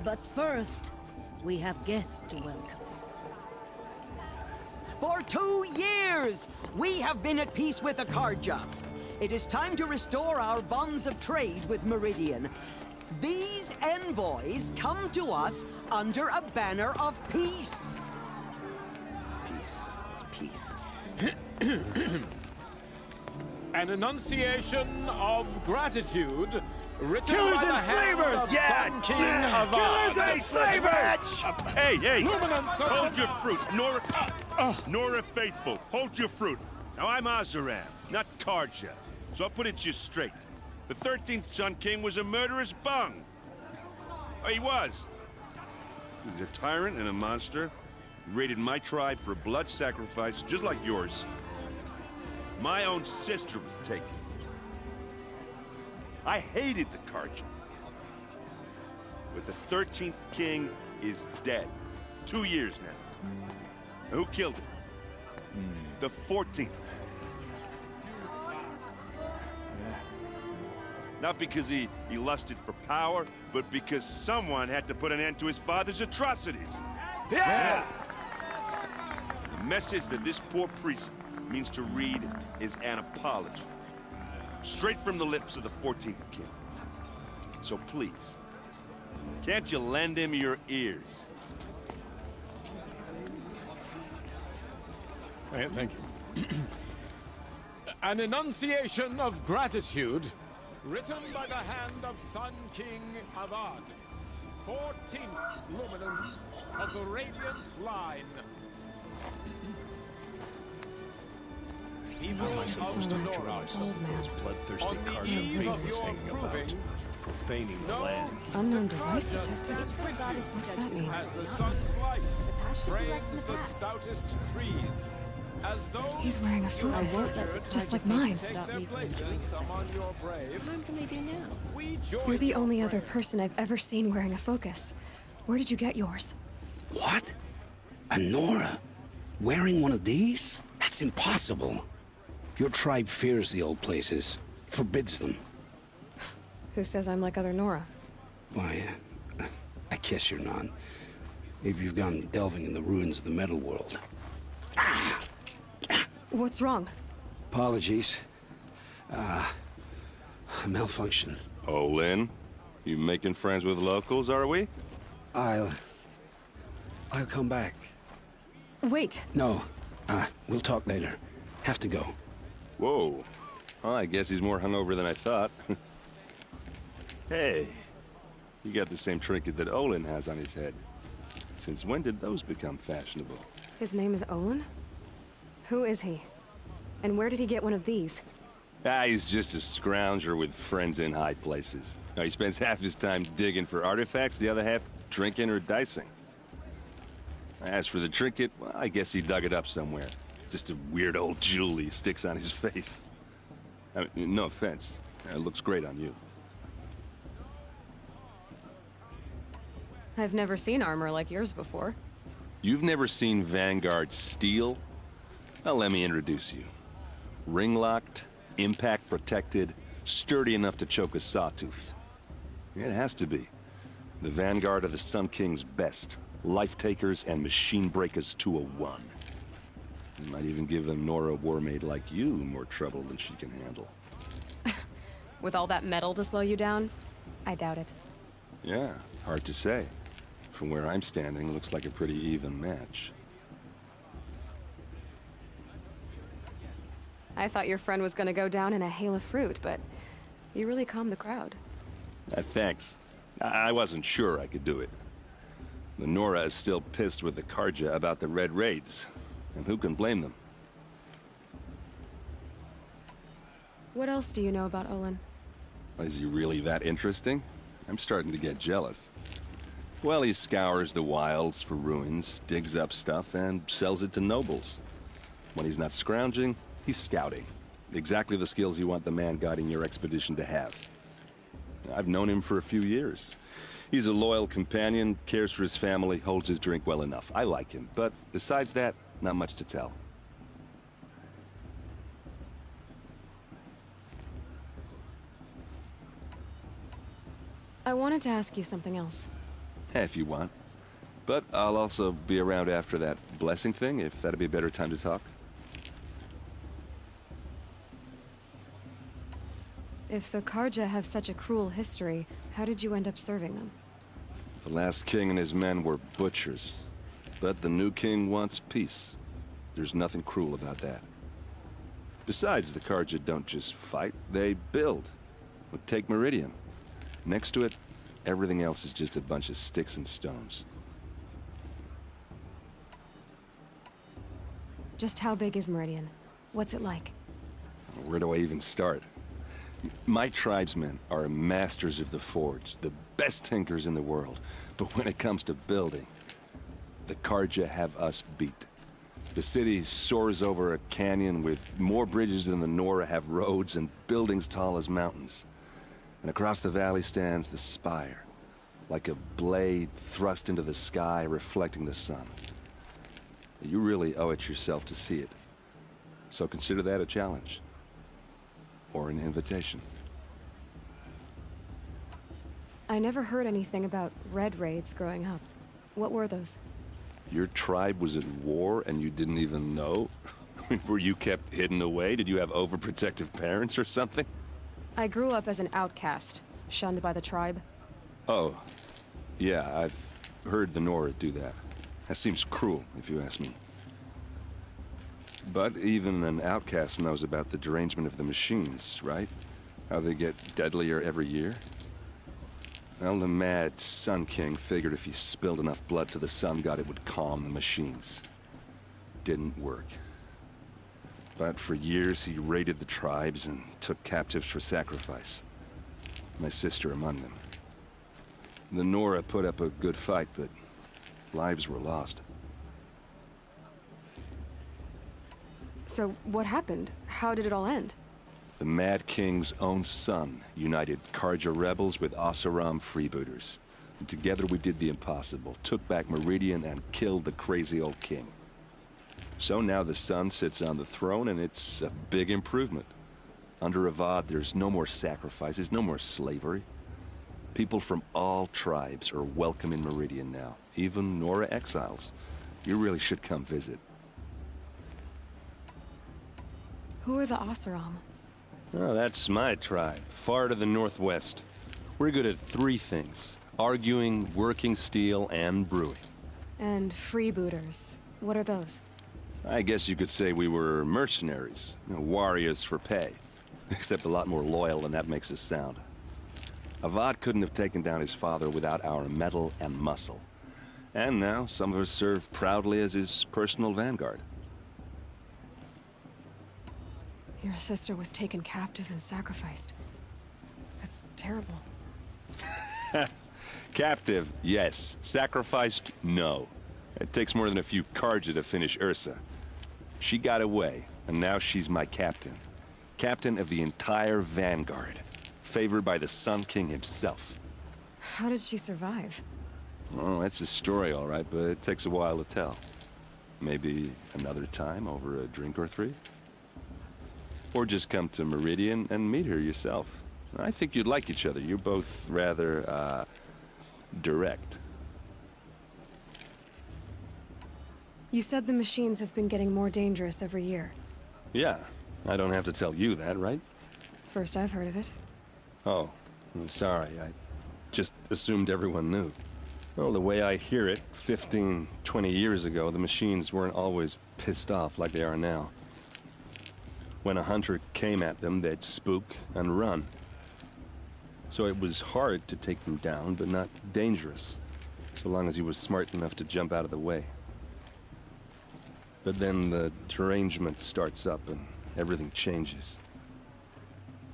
But first, we have guests to welcome. For 2 years, we have been at peace with the Carja. It is time to restore our bonds of trade with Meridian. These envoys come to us under a banner of peace. Peace. It's peace. An enunciation of gratitude written Killers by the and hand slavers! of Sun King Avad. Killers and slavers! Hey, hey! Luminance of Hold the- your fruit, Nora Faithful. Hold your fruit. Now I'm Azaram, not Carja, so I'll put it to you straight. The 13th Sun King was a murderous bung. Oh, he was. He was a tyrant and a monster. He raided my tribe for a blood sacrifice, just like yours. My own sister was taken. I hated the Carja. But the 13th king is dead. 2 years now. And who killed him? The 14th. Not because he lusted for power, but because someone had to put an end to his father's atrocities. Yeah! The message that this poor priest means to read is an apology. Straight from the lips of the 14th king. So please, can't you lend him your ears? Thank you. An enunciation of gratitude written by the hand of Sun King Avad, 14th luminance of the Radiant Line. People of the Nora, Bloodthirsty on the Carja eve of faithfuls your hanging about, proving profaning the no land. Unknown device detected. What's that mean? as the sun's light frames the stoutest trees, as though He's wearing a focus, just like mine. take their places among your brave. We join You're the your only other brave. person I've ever seen wearing a focus. Where did you get yours? What? A Nora? Wearing one of these? That's impossible. Your tribe fears the old places, forbids them. Who says I'm like other Nora? Why, I guess you're not. If you've gone delving in the ruins of the metal world. What's wrong? Apologies. A malfunction. Oh, Lynn, you making friends with locals, are we? I'll come back. Wait, No, we'll talk later. Have to go. Whoa. Well, I guess he's more hungover than I thought. Hey, you got the same trinket that Olin has on his head. Since when did those become fashionable? his name is Olin? Who is he? And where did he get one of these? He's just a scrounger with friends in high places. Now, he spends half his time digging for artifacts, the other half drinking or dicing. As for the trinket, well, I guess he dug it up somewhere. Just a weird old jewel he sticks on his face. I mean, no offense. It looks great on you. I've never seen armor like yours before. You've never seen Vanguard steel? Well, let me introduce you. Ring-locked, impact-protected, sturdy enough to choke a sawtooth. It has to be. The Vanguard of the Sun King's best. Life-takers and machine-breakers to a one. You might even give a Nora warmaid like you more trouble than she can handle. With all that metal to slow you down? I doubt it. Yeah, hard to say. From where I'm standing, looks like a pretty even match. I thought your friend was gonna go down in a hail of fruit, but you really calmed the crowd. Thanks. I wasn't sure I could do it. The Nora is still pissed with the Carja about the Red Raids, and who can blame them? What else do you know about Olin? Is he really that interesting? I'm starting to get jealous. Well, he scours the wilds for ruins, digs up stuff, and sells it to nobles. When he's not scrounging, he's scouting. Exactly the skills you want the man guiding your expedition to have. I've known him for a few years. He's a loyal companion, cares for his family, holds his drink well enough. I like him, but besides that, not much to tell. I wanted to ask you something else. if you want. But I'll also be around after that blessing thing, if that'd be a better time to talk. If the Carja have such a cruel history, how did you end up serving them? The last king and his men were butchers. But the new king wants peace. There's nothing cruel about that. Besides, the Carja don't just fight, they build. Well, take Meridian. Next to it, everything else is just a bunch of sticks and stones. Just how big is Meridian? What's it like? Where do I even start? My tribesmen are masters of the forge, the best tinkers in the world. But when it comes to building, the Carja have us beat. The city soars over a canyon with more bridges than the Nora have roads and buildings tall as mountains. And across the valley stands the spire, like a blade thrust into the sky reflecting the sun. You really owe it yourself to see it. So consider that a challenge. Or an invitation. I never heard anything about red raids growing up. What were those? Your tribe was at war and you didn't even know? Were you kept hidden away? Did you have overprotective parents or something? I grew up as an outcast, shunned by the tribe. Oh, yeah, I've heard the Nora do that. That seems cruel, if you ask me. But even an outcast knows about the derangement of the machines, right? How they get deadlier every year? Well, the mad Sun King figured if he spilled enough blood to the Sun God, it would calm the machines. Didn't work. But for years, he raided the tribes and took captives for sacrifice. My sister among them. The Nora put up a good fight, but lives were lost. So what happened? How did it all end? The Mad King's own son united Carja rebels with Oseram freebooters. And together we did the impossible, took back Meridian and killed the crazy old king. So now the son sits on the throne and it's a big improvement. Under Avad, there's no more sacrifices, no more slavery. People from all tribes are welcome in Meridian now, even Nora exiles. You really should come visit. Who are the Oseram? Oh, that's my tribe, far to the northwest. We're good at three things: arguing, working steel, and brewing. And freebooters. What are those? I guess you could say we were mercenaries, warriors for pay. Except a lot more loyal than that makes us sound. Avad couldn't have taken down his father without our metal and muscle. And now, some of us serve proudly as his personal vanguard. Your sister was taken captive and sacrificed. That's terrible. Captive, yes. Sacrificed, no. It takes more than a few Carja to finish Ursa. She got away, and now she's my captain. Captain of the entire vanguard. Favored by the Sun King himself. How did she survive? Oh, that's a story, all right, but it takes a while to tell. Maybe another time over a drink or three? Or just come to Meridian and meet her yourself. I think you'd like each other. You're both rather, direct. You said the machines have been getting more dangerous every year. Yeah, I don't have to tell you that, right? First I've heard of it. Oh, I'm sorry. I just assumed everyone knew. Well, the way I hear it, 15, 20 years ago, the machines weren't always pissed off like they are now. When a hunter came at them, they'd spook and run. So it was hard to take them down, but not dangerous, so long as he was smart enough to jump out of the way. But then the derangement starts up and everything changes.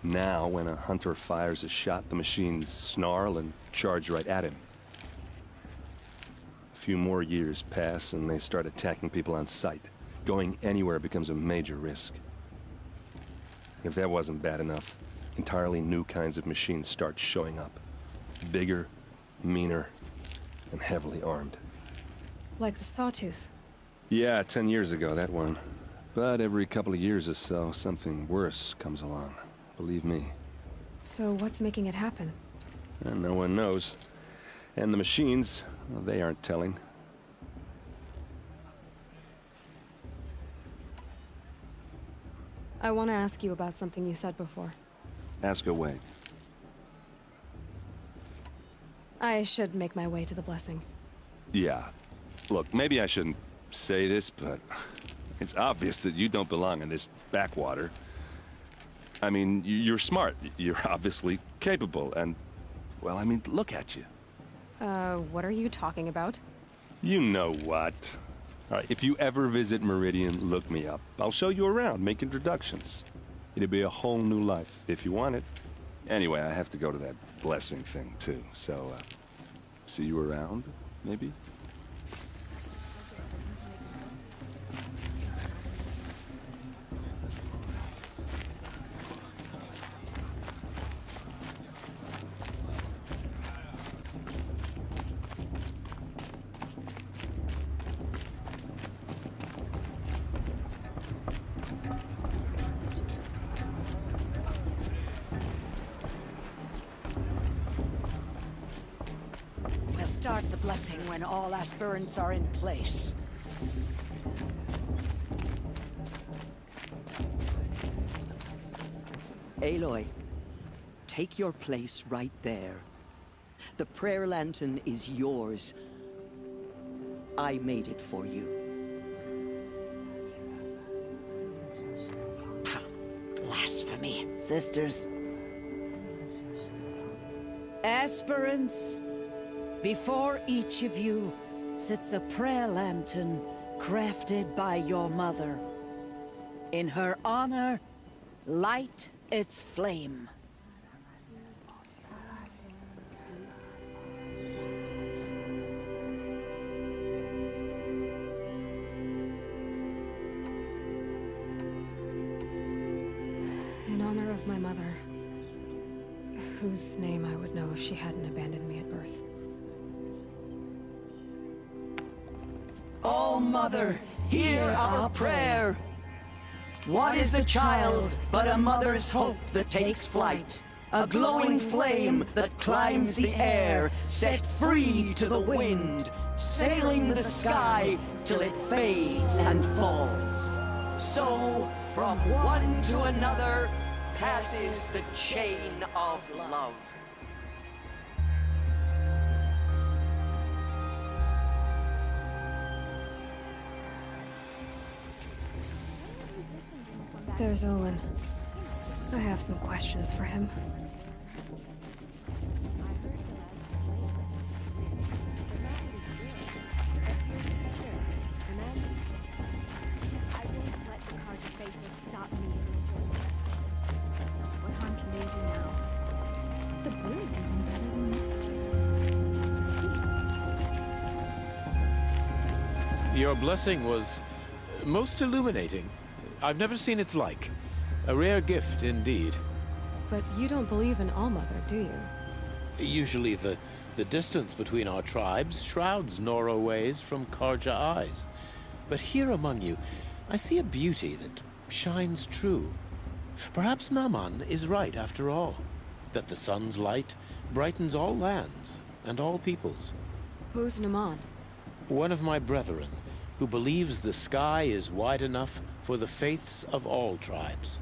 Now, when a hunter fires a shot, the machines snarl and charge right at him. A few more years pass and they start attacking people on sight. Going anywhere becomes a major risk. If that wasn't bad enough, entirely new kinds of machines start showing up. Bigger, meaner, and heavily armed. Like the Sawtooth. Yeah, 10 years ago, that one. But every couple of years or so, something worse comes along. Believe me. So what's making it happen? And no one knows. And the machines, well, they aren't telling. I want to ask you about something you said before. Ask away. I should make my way to the blessing. Yeah. Look, maybe I shouldn't say this, but it's obvious that you don't belong in this backwater. I mean, you're smart. You're obviously capable, and, well, I mean, look at you. What are you talking about? You know what. All right, if you ever visit Meridian, look me up. I'll show you around, make introductions. It'll be a whole new life, if you want it. Anyway, I have to go to that blessing thing, too, so, see you around, maybe? We'll start the blessing when all aspirants are in place. Aloy, take your place right there. The prayer lantern is yours. I made it for you. Blasphemy. Sisters. Aspirants, before each of you sits a prayer lantern crafted by your mother. In her honor, light its flame. In honor of my mother, whose name I would know if she hadn't abandoned me at birth. Oh, Mother, hear our prayer. What is the child but a mother's hope that takes flight? A glowing flame that climbs the air, set free to the wind, sailing the sky till it fades and falls. So, from one to another, passes the chain of love. There's Olin. I have some questions for him. I won't let the Carja faithful stop me from enjoying the festival. What harm can they do now? The brew's even better than last year. It's a Your blessing was most illuminating. I've never seen its like. A rare gift indeed. But you don't believe in All-Mother, do you? Usually the distance between our tribes shrouds Nora ways from Carja eyes. But here among you, I see a beauty that shines true. Perhaps Naman is right after all, that the sun's light brightens all lands and all peoples. Who's Naman? One of my brethren, who believes the sky is wide enough for the faiths of all tribes.